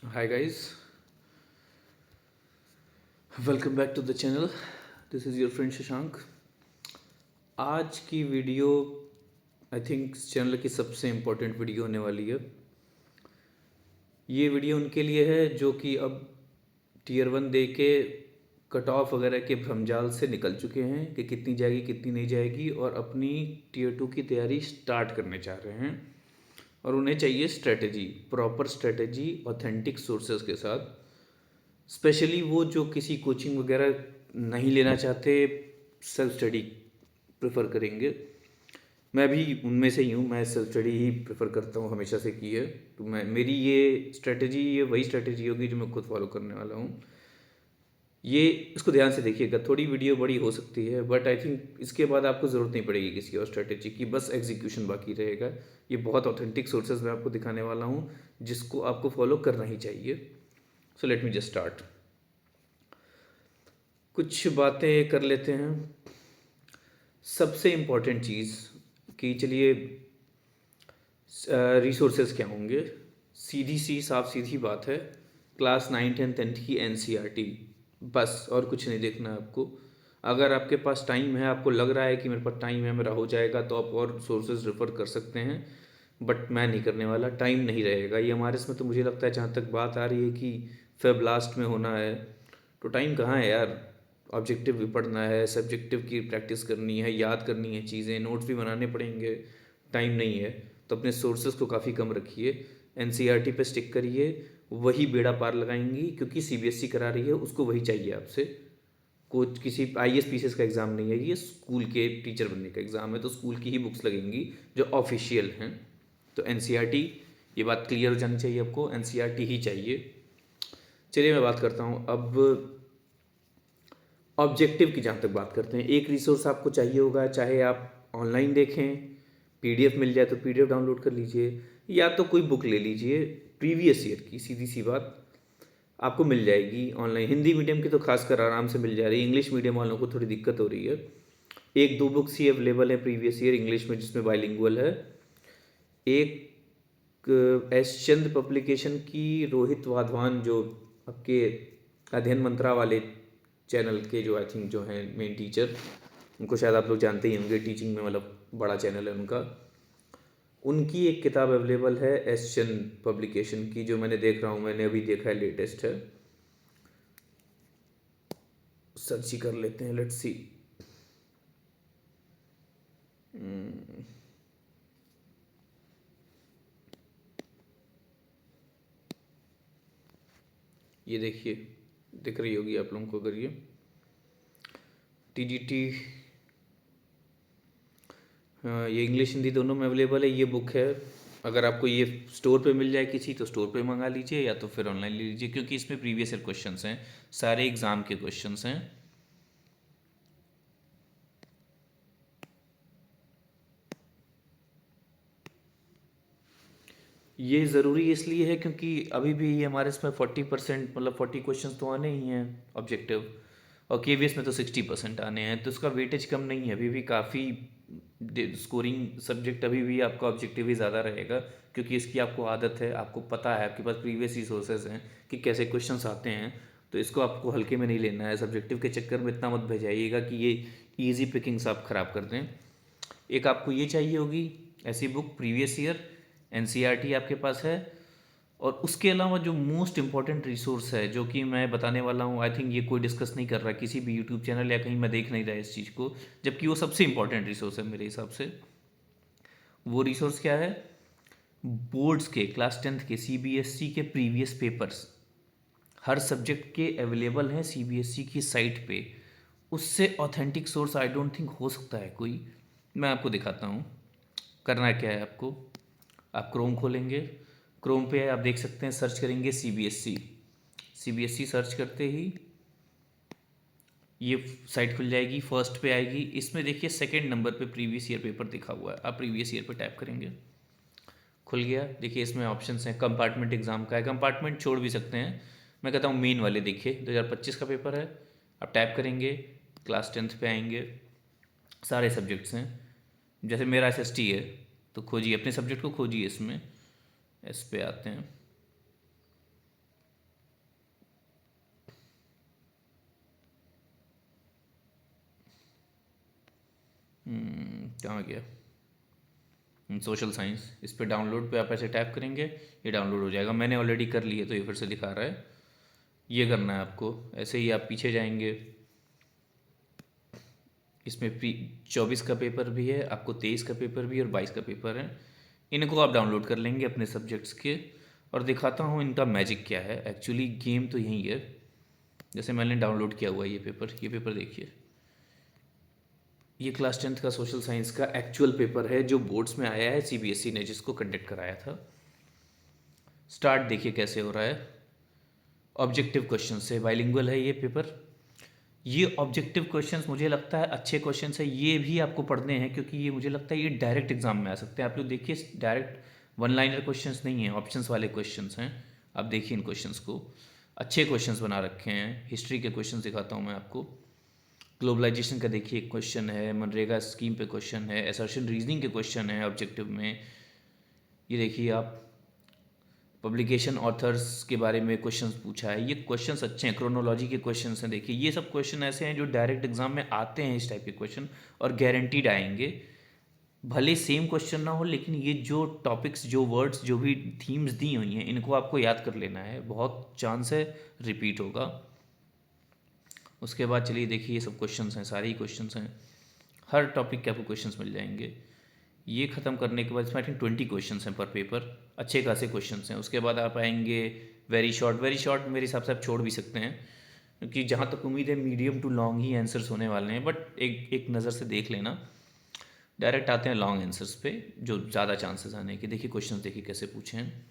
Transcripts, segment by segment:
Hi guys, welcome back to the channel. This is your friend Shashank. आज की video I think channel की सबसे important video होने वाली है. ये वीडियो उनके लिए है जो कि अब टीयर 1 दे के कट ऑफ वगैरह के भ्रमजाल से निकल चुके हैं कि कितनी जाएगी कितनी नहीं जाएगी और अपनी टीयर 2 की तैयारी स्टार्ट करने चाह रहे हैं. और उन्हें चाहिए strategy, proper strategy, authentic sources के साथ. स्पेशली वो जो किसी कोचिंग वगैरह नहीं लेना चाहते, सेल्फ स्टडी प्रेफर करेंगे. मैं भी उनमें से ही हूँ. मैं सेल्फ स्टडी ही प्रेफर करता हूँ, हमेशा से की है. तो मेरी ये स्ट्रेटजी, ये वही स्ट्रेटजी होगी जो मैं खुद फॉलो करने वाला हूँ. ये इसको ध्यान से देखिएगा. थोड़ी वीडियो बड़ी हो सकती है बट आई थिंक इसके बाद आपको ज़रूरत नहीं पड़ेगी किसी और स्ट्रेटजी की, बस एग्जीक्यूशन बाकी रहेगा. ये बहुत ऑथेंटिक सोर्सेज मैं आपको दिखाने वाला हूँ जिसको आपको फॉलो करना ही चाहिए. So let me just start. कुछ बातें कर लेते हैं. सबसे इम्पॉर्टेंट चीज़ कि चलिए रिसोर्सेज क्या होंगे. सीधी सी साफ सीधी बात है, क्लास 9, 10, 10th की NCERT, बस. और कुछ नहीं देखना है आपको. अगर आपके पास टाइम है, आपको लग रहा है कि मेरे पास टाइम है, मेरा हो जाएगा, तो आप और सोर्सेज रेफ़र कर सकते हैं. बट मैं नहीं करने वाला. टाइम नहीं रहेगा ये हमारे इसमें. तो मुझे लगता है जहाँ तक बात आ रही है कि फेब लास्ट में होना है, तो टाइम कहाँ है यार. ऑब्जेक्टिव भी पढ़ना है, सब्जेक्टिव की प्रैक्टिस करनी है, याद करनी है चीज़ें, नोट्स भी बनाने पड़ेंगे. टाइम नहीं है. तो अपने सोर्सेज को काफ़ी कम रखिए. NCERT पे स्टिक करिए. वही बेड़ा पार लगाएंगी क्योंकि CBSE करा रही है, उसको वही चाहिए आपसे. कोच किसी IAS PCS का एग्ज़ाम नहीं है, ये स्कूल के टीचर बनने का एग्ज़ाम है. तो स्कूल की ही बुक्स लगेंगी जो ऑफिशियल हैं. तो NCERT, ये बात क्लियर हो जानी चाहिए आपको. NCERT ही चाहिए. चलिए मैं बात करता हूँ अब ऑब्जेक्टिव की. जहाँ तक बात करते हैं, एक रिसोर्स आपको चाहिए होगा, चाहे आप ऑनलाइन देखें, PDF मिल जाए तो PDF डाउनलोड कर लीजिए, या तो कोई बुक ले लीजिए प्रीवियस ईयर की. सीधी सी बात, आपको मिल जाएगी ऑनलाइन. हिंदी मीडियम की तो खासकर आराम से मिल जा रही है. इंग्लिश मीडियम वालों को थोड़ी दिक्कत हो रही है. एक दो बुक्स ही अवेलेबल है प्रीवियस ईयर इंग्लिश में जिसमें बाइलिंगुअल है. एक S चंद्र पब्लिकेशन की रोहित वाधवान, जो आपके अध्ययन मंत्रा वाले चैनल के जो आई थिंक जो हैं मेन टीचर, उनको शायद आप लोग जानते ही होंगे. टीचिंग में मतलब बड़ा चैनल है उनका. उनकी एक किताब अवेलेबल है S चंद्र पब्लिकेशन की, जो मैंने देख रहा हूँ. मैंने अभी देखा है, लेटेस्ट है. सर्च ही कर लेते हैं, लेट्स सी. ये देखिए, दिख रही होगी आप लोगों को. अगर ये TGT, हाँ, ये इंग्लिश हिंदी दोनों में अवेलेबल है. ये बुक है. अगर आपको ये स्टोर पे मिल जाए किसी, तो स्टोर पे मंगा लीजिए या तो फिर ऑनलाइन ले लीजिए, क्योंकि इसमें प्रीवियस ईयर क्वेश्चंस हैं, सारे एग्ज़ाम के क्वेश्चंस हैं. ये ज़रूरी इसलिए है क्योंकि अभी भी ये हमारे इसमें 40%, मतलब 40 क्वेश्चंस तो आने ही हैं ऑब्जेक्टिव. और KVS में तो 60% आने हैं. तो इसका वेटेज कम नहीं है. अभी भी काफ़ी स्कोरिंग सब्जेक्ट अभी भी आपका ऑब्जेक्टिव ही ज़्यादा रहेगा, क्योंकि इसकी आपको आदत है, आपको पता है, आपके पास प्रीवियस रिसोर्सेज हैं कि कैसे क्वेश्चंस आते हैं. तो इसको आपको हल्के में नहीं लेना है. सब्जेक्टिव के चक्कर में इतना मत भेजाइएगा कि ये ईजी पिकिंग्स आप ख़राब कर दें. एक आपको ये चाहिए होगी ऐसी बुक, प्रीवियस ईयर NCERT आपके पास है. और उसके अलावा जो मोस्ट इम्पॉर्टेंट रिसोर्स है, जो कि मैं बताने वाला हूँ, आई थिंक ये कोई डिस्कस नहीं कर रहा किसी भी यूट्यूब चैनल या कहीं, मैं देख नहीं रहा इस चीज़ को, जबकि वो सबसे इम्पॉर्टेंट रिसोर्स है मेरे हिसाब से. वो रिसोर्स क्या है? बोर्ड्स के, क्लास 10th के CBSE के प्रीवियस पेपर्स हर सब्जेक्ट के अवेलेबल हैं CBSE की साइट पे. उससे authentic source I don't think हो सकता है कोई. मैं आपको दिखाता हूँ. करना क्या है आपको, आप क्रोम खोलेंगे. क्रोम पे आप देख सकते हैं, सर्च करेंगे CBSE सर्च करते ही ये साइट खुल जाएगी. फर्स्ट पे आएगी. इसमें देखिए सेकंड नंबर पे प्रीवियस ईयर पेपर दिखा हुआ है. आप प्रीवियस ईयर पे टैप करेंगे, खुल गया. देखिए इसमें ऑप्शंस हैं. कंपार्टमेंट एग्जाम का है, कंपार्टमेंट छोड़ भी सकते हैं. मैं कहता हूँ मेन वाले देखिए, 2025 का पेपर है. आप टैप करेंगे, क्लास 10th पे आएंगे, सारे सब्जेक्ट्स हैं. जैसे मेरा SST है, तो खोजिए अपने सब्जेक्ट को, खोजिए इसमें. इस पे आते हैं. कहाँ गया? सोशल साइंस, इस पे डाउनलोड पे आप ऐसे टैप करेंगे, ये डाउनलोड हो जाएगा। मैंने ऑलरेडी कर ली है तो ये फिर से दिखा रहा है। ये करना है आपको, ऐसे ही आप पीछे जाएंगे। इसमें 24 का पेपर भी है आपको, 23 का पेपर भी और 22 का पेपर है। इनको आप डाउनलोड कर लेंगे अपने सब्जेक्ट्स के, और दिखाता हूँ इनका मैजिक क्या है। एक्चुअली गेम तो यही है। जैसे मैंने डाउनलोड किया हुआ है ये पेपर देखिए। ये क्लास 10th का सोशल साइंस का एक्चुअल पेपर है जो बोर्ड्स में आया है, सीबीएसई ने जिसको कंडक्ट कराया था। स्टार्ट देखिए कैसे हो रहा है। ऑब्जेक्टिव क्वेश्चन से बाइलिंगुअल है ये पेपर। ये ऑब्जेक्टिव क्वेश्चंस मुझे लगता है अच्छे क्वेश्चंस है, ये भी आपको पढ़ने हैं क्योंकि ये मुझे लगता है ये डायरेक्ट एग्जाम में आ सकते हैं। आप लोग देखिए, डायरेक्ट वन लाइनर क्वेश्चंस नहीं है, ऑप्शंस वाले क्वेश्चंस हैं। आप देखिए इन क्वेश्चंस को, अच्छे क्वेश्चंस बना रखे हैं। हिस्ट्री के क्वेश्चंस दिखाता हूँ मैं आपको। ग्लोबलाइजेशन का देखिए एक क्वेश्चन है, मनरेगा स्कीम पे क्वेश्चन है, असर्शन रीजनिंग के क्वेश्चन है ऑब्जेक्टिव में। ये देखिए आप, पब्लिकेशन ऑथर्स के बारे में क्वेश्चंस पूछा है। ये क्वेश्चंस अच्छे हैं, क्रोनोलॉजी के क्वेश्चंस हैं। देखिए ये सब क्वेश्चन ऐसे हैं जो डायरेक्ट एग्जाम में आते हैं, इस टाइप के क्वेश्चन, और गारंटीड आएंगे। भले सेम क्वेश्चन ना हो, लेकिन ये जो टॉपिक्स, जो वर्ड्स, जो भी थीम्स दी हुई हैं, इनको आपको याद कर लेना है। बहुत चांस है रिपीट होगा। उसके बाद चलिए देखिए, ये सब क्वेश्चंस हैं, सारे ही क्वेश्चंस हैं। हर टॉपिक के आपको क्वेश्चंस मिल जाएंगे। ये ख़त्म करने के बाद इसमें आई थिंक 20 क्वेश्चन हैं पर पेपर, अच्छे खासे क्वेश्चन हैं। उसके बाद आप आएंगे वेरी शॉर्ट मेरे हिसाब से आप छोड़ भी सकते हैं, क्योंकि जहाँ तक उम्मीद है मीडियम टू लॉन्ग ही आंसर्स होने वाले हैं। बट एक नज़र से देख लेना। डायरेक्ट आते हैं लॉन्ग आंसर्स पे, जो ज़्यादा चांसेस आने के। देखिए क्वेश्चन देखिए कैसे पूछे हैं।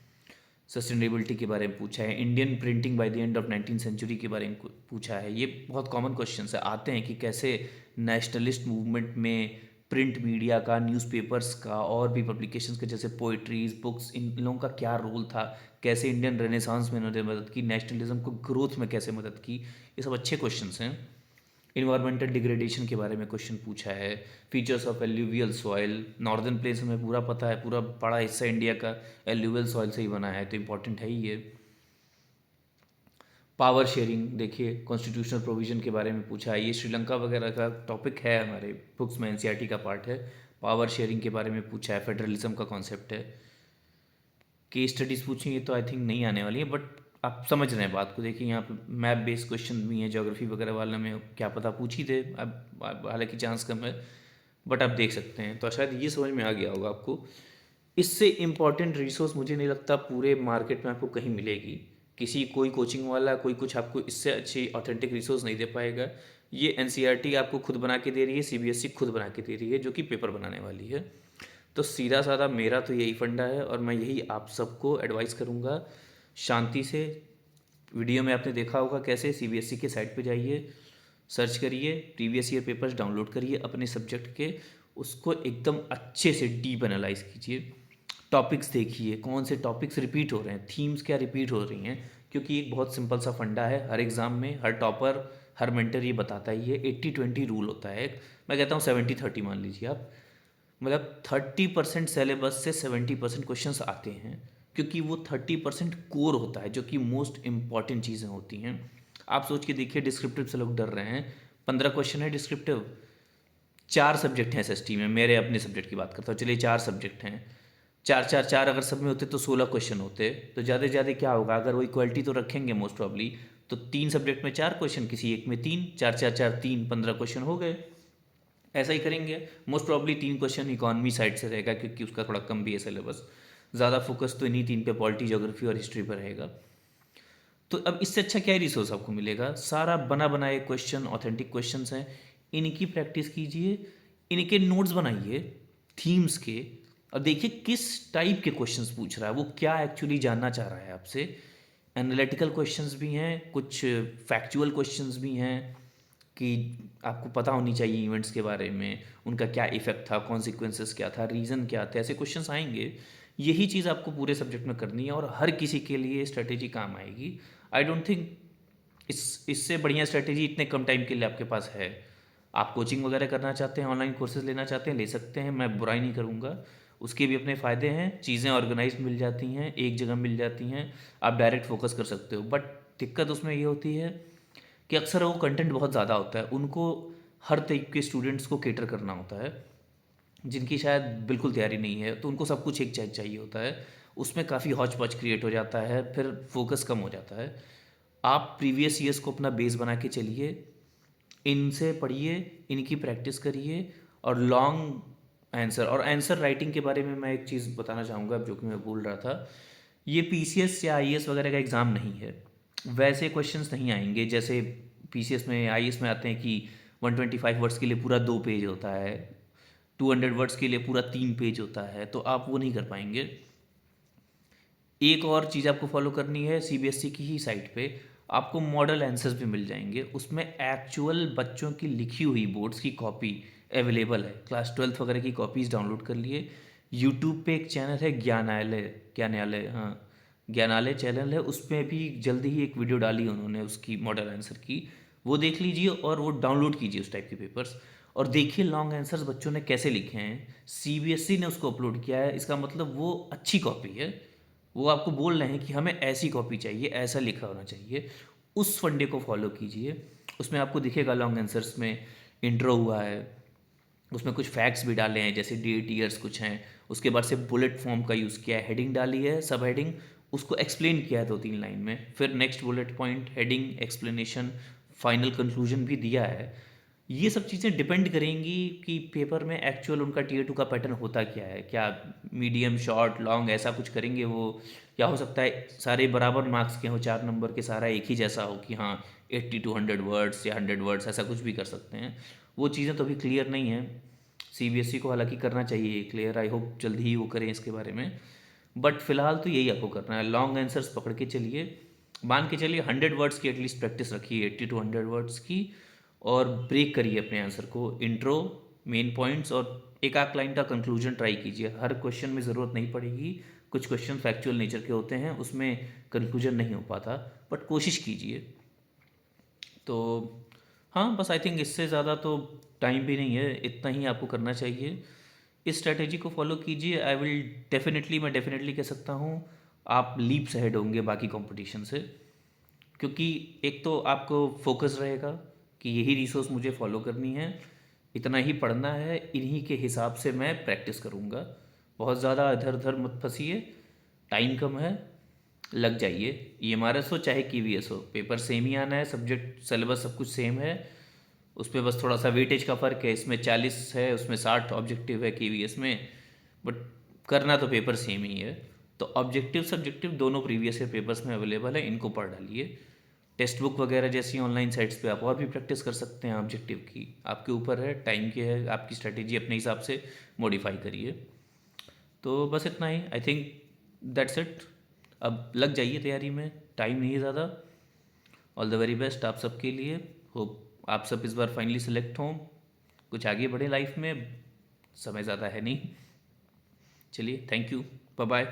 सस्टेनेबिलिटी के बारे में पूछा है, Indian printing by the end of 19th century के बारे में पूछा है। ये बहुत कॉमन क्वेश्चन है, आते हैं कि कैसे नेशनलिस्ट मूवमेंट में प्रिंट मीडिया का, न्यूज़पेपर्स का और भी पब्लिकेशंस के, जैसे पोइट्रीज, बुक्स, इन लोगों का क्या रोल था, कैसे इंडियन रेनेसांस में इन्होंने मदद की, नेशनलिज्म को ग्रोथ में कैसे मदद की। ये सब अच्छे क्वेश्चन हैं। इन्वायरमेंटल डिग्रेडेशन के बारे में क्वेश्चन पूछा है। Features of alluvial soil, northern plains हमें पूरा पता है, पूरा बड़ा हिस्सा इंडिया का एल्यूवियल सॉइल से ही बना है, तो इंपॉर्टेंट है ही ये। पावर शेयरिंग देखिए, कॉन्स्टिट्यूशनल प्रोविजन के बारे में पूछा है। ये श्रीलंका वगैरह का टॉपिक है, हमारे बुक्स में एनसीईआरटी का पार्ट है। पावर शेयरिंग के बारे में पूछा है, फेडरलिज्म का कॉन्सेप्ट है। केस स्टडीज़ पूछी, ये तो आई थिंक नहीं आने वाली है, बट आप समझ रहे हैं बात को। देखिए यहाँ पे मैप बेस्ड क्वेश्चन भी हैं, ज्योग्राफी वगैरह वाले में क्या पता पूछ ही दे, अब हालांकि चांस कम है, बट आप देख सकते हैं। तो शायद ये समझ में आ गया होगा आपको। इससे इम्पॉर्टेंट रिसोर्स मुझे नहीं लगता पूरे मार्केट में आपको कहीं मिलेगी। कोई कोचिंग वाला, कोई कुछ आपको इससे अच्छी ऑथेंटिक रिसोर्स नहीं दे पाएगा। ये एनसीईआरटी आपको खुद बना के दे रही है, सीबीएसई खुद बना के दे रही है, जो कि पेपर बनाने वाली है। तो सीधा साधा मेरा तो यही फंडा है, और मैं यही आप सबको एडवाइस करूँगा, शांति से। वीडियो में आपने देखा होगा कैसे, सीबीएसई के साइट पे जाइए, सर्च करिए, प्रीवियस ईयर पेपर्स डाउनलोड करिए अपने सब्जेक्ट के, उसको एकदम अच्छे से डीप एनालाइज कीजिए। टॉपिक्स देखिए, कौन से टॉपिक्स रिपीट हो रहे हैं, थीम्स क्या रिपीट हो रही हैं, क्योंकि एक बहुत सिंपल सा फंडा है। हर एग्ज़ाम में हर टॉपर, हर मेंटर ये बताता ही है, 80-20 रूल होता है। मैं कहता हूँ 70-30 मान लीजिए आप, मतलब 30% सिलेबस से 70% क्वेश्चंस आते हैं, क्योंकि वो 30% कोर होता है, जो कि मोस्ट इंपॉर्टेंट चीज़ें होती हैं। आप सोच के देखिए, डिस्क्रिप्टिव से लोग डर रहे हैं, 15 क्वेश्चन है डिस्क्रिप्टिव। 4 सब्जेक्ट हैं एसएसटी में, मेरे अपने सब्जेक्ट की बात करता हूँ, चलिए 4 सब्जेक्ट हैं, 4 अगर सब में होते तो 16 क्वेश्चन होते। तो ज़्यादा से ज़्यादा क्या होगा, अगर वो इक्वलिटी तो रखेंगे मोस्ट प्रॉब्ली, तो 3 सब्जेक्ट में 4 क्वेश्चन, किसी एक में 3, 4 4 4 3, 15 क्वेश्चन हो गए। ऐसा ही करेंगे। Most probably 3 question economy side से रहेगा, क्योंकि उसका थोड़ा कम भी है सिलेबस। ज़्यादा फोकस तो इन्हीं 3 पे, पॉलिटी, ज्योग्राफी और हिस्ट्री पर रहेगा। तो अब इससे अच्छा क्या रिसोर्स आपको मिलेगा, सारा बना बनाए क्वेश्चन, ऑथेंटिक क्वेश्चंस हैं, इनकी प्रैक्टिस कीजिए, इनके नोट्स बनाइए थीम्स के, और देखिए किस टाइप के क्वेश्चंस पूछ रहा है, वो क्या एक्चुअली जानना चाह रहा है आपसे। एनालिटिकल क्वेश्चंस भी हैं, कुछ फैक्चुअल क्वेश्चंस भी हैं, कि आपको पता होनी चाहिए इवेंट्स के बारे में, उनका क्या इफेक्ट था, कॉन्सिक्वेंसेस क्या था, रीज़न क्या थे, ऐसे क्वेश्चंस आएंगे। यही चीज़ आपको पूरे सब्जेक्ट में करनी है, और हर किसी के लिए स्ट्रेटेजी काम आएगी। आई डोंट थिंक इससे बढ़िया स्ट्रेटेजी इतने कम टाइम के लिए आपके पास है। आप कोचिंग वगैरह करना चाहते हैं, ऑनलाइन कोर्सेज लेना चाहते हैं, ले सकते हैं, मैं बुराई नहीं करूँगा। उसके भी अपने फ़ायदे हैं, चीज़ें ऑर्गेनाइज मिल जाती हैं, एक जगह मिल जाती हैं, आप डायरेक्ट फोकस कर सकते हो। बट दिक्कत उसमें ये होती है कि अक्सर वो कंटेंट बहुत ज़्यादा होता है, उनको हर टाइप के स्टूडेंट्स को केटर करना होता है। जिनकी शायद बिल्कुल तैयारी नहीं है, तो उनको सब कुछ एक चेक चाहिए होता है। उसमें काफ़ी हौच पौच क्रिएट हो जाता है, फिर फोकस कम हो जाता है। आप प्रीवियस ईयर्स को अपना बेस बना के चलिए, इनसे पढ़िए, इनकी प्रैक्टिस करिए, और लॉन्ग आंसर और आंसर राइटिंग के बारे में मैं एक चीज़ बताना चाहूँगा जो कि मैं भूल रहा था। ये पीसीएस या आईएएस वगैरह का एग्ज़ाम नहीं है। वैसे क्वेश्चंस नहीं आएंगे जैसे पीसीएस में आईएएस में आते हैं कि 125 वर्ड्स के लिए पूरा 2 पेज होता है, 200 वर्ड्स के लिए पूरा 3 पेज होता है, तो आप वो नहीं कर पाएंगे। एक और चीज़ आपको फॉलो करनी है, सीबीएसई की ही साइट पे आपको मॉडल आंसर्स भी मिल जाएंगे, उसमें एक्चुअल बच्चों की लिखी हुई बोर्ड्स की कॉपी अवेलेबल है। क्लास 12th वगैरह की कॉपीज़ डाउनलोड कर लिए। यूट्यूब पे एक चैनल है ज्ञानालय, ज्ञानालय, हाँ, ज्ञानालय चैनल है, उसमें भी जल्दी ही एक वीडियो डाली उन्होंने उसकी मॉडल आंसर की, वो देख लीजिए और वो डाउनलोड कीजिए उस टाइप के पेपर्स, और देखिए लॉन्ग आंसर्स बच्चों ने कैसे लिखे हैं। सीबीएसई ने उसको अपलोड किया है, इसका मतलब वो अच्छी कॉपी है। वो आपको बोल रहे हैं कि हमें ऐसी कॉपी चाहिए, ऐसा लिखा होना चाहिए। उस फंडे को फॉलो कीजिए। उसमें आपको दिखेगा लॉन्ग आंसर्स में इंट्रो हुआ है, उसमें कुछ फैक्ट्स भी डाले हैं जैसे डेट ईयर्स कुछ हैं, उसके बाद से बुलेट फॉर्म का यूज़ किया है, हेडिंग डाली है, सब हेडिंग, उसको एक्सप्लेन किया है 2-3 लाइन में, फिर next bullet point, heading, explanation, final conclusion भी दिया है। ये सब चीज़ें डिपेंड करेंगी कि पेपर में एक्चुअल उनका टीयर 2 का पैटर्न होता क्या है, क्या मीडियम, शॉर्ट, लॉन्ग ऐसा कुछ करेंगे वो, या हो सकता है सारे बराबर मार्क्स के हों, 4 नंबर के, सारा एक ही जैसा हो कि हाँ 80 to 100 वर्ड्स या 100 वर्ड्स, ऐसा कुछ भी कर सकते हैं। वो चीज़ें तो अभी क्लियर नहीं है। सीबीएसई को हालांकि करना चाहिए क्लियर, आई होप जल्दी ही वो करें इसके बारे में। बट फिलहाल तो यही आपको करना है, लॉन्ग आंसर्स पकड़ के चलिए, मान के चलिए 100 वर्ड्स की एटलीस्ट प्रैक्टिस रखिए, 80 to 100 वर्ड्स की, और ब्रेक करिए अपने आंसर को, इंट्रो, मेन पॉइंट्स और एक आध लाइन का कंक्लूजन ट्राई कीजिए। हर क्वेश्चन में ज़रूरत नहीं पड़ेगी, कुछ क्वेश्चन फैक्चुअल नेचर के होते हैं, उसमें कंक्लूजन नहीं हो पाता, बट कोशिश कीजिए। तो हाँ, बस आई थिंक इससे ज़्यादा तो टाइम भी नहीं है, इतना ही आपको करना चाहिए। इस स्ट्रैटेजी को फॉलो कीजिए, आई विल डेफिनेटली, मैं डेफिनेटली कह सकता हूँ आप लीप्स अहेड होंगे बाकी कंपटीशन से। क्योंकि एक तो आपको फोकस रहेगा कि यही रिसोर्स मुझे फॉलो करनी है, इतना ही पढ़ना है, इन्हीं के हिसाब से मैं प्रैक्टिस करूँगा। बहुत ज़्यादा इधर उधर मत फंसिए, टाइम कम है, लग जाइए। ईएमआरएस हो चाहे कीवीएस हो, पेपर सेम ही आना है, सब्जेक्ट सिलेबस सब कुछ सेम है। उस पर बस थोड़ा सा वेटेज का फ़र्क है, इसमें 40 है, उसमें 60 ऑब्जेक्टिव है कीवीएस में, बट करना तो पेपर सेम ही है। तो ऑब्जेक्टिव सब्जेक्टिव दोनों प्रीवियस ईयर पेपर्स में अवेलेबल है, इनको पढ़ डालिए। टेक्स्ट बुक वगैरह जैसी ऑनलाइन साइट्स पे आप और भी प्रैक्टिस कर सकते हैं ऑब्जेक्टिव की, आपके ऊपर है, टाइम की है, आपकी स्ट्रेटेजी अपने हिसाब से मॉडिफाई करिए। तो बस इतना ही, आई थिंक दैट्स इट। अब लग जाइए तैयारी में, टाइम नहीं है ज़्यादा। ऑल द वेरी बेस्ट आप सबके लिए, होप आप सब इस बार फाइनली सेलेक्ट हों, कुछ आगे बढ़े लाइफ में, समय ज़्यादा है नहीं। चलिए, थैंक यू, बाय बाय।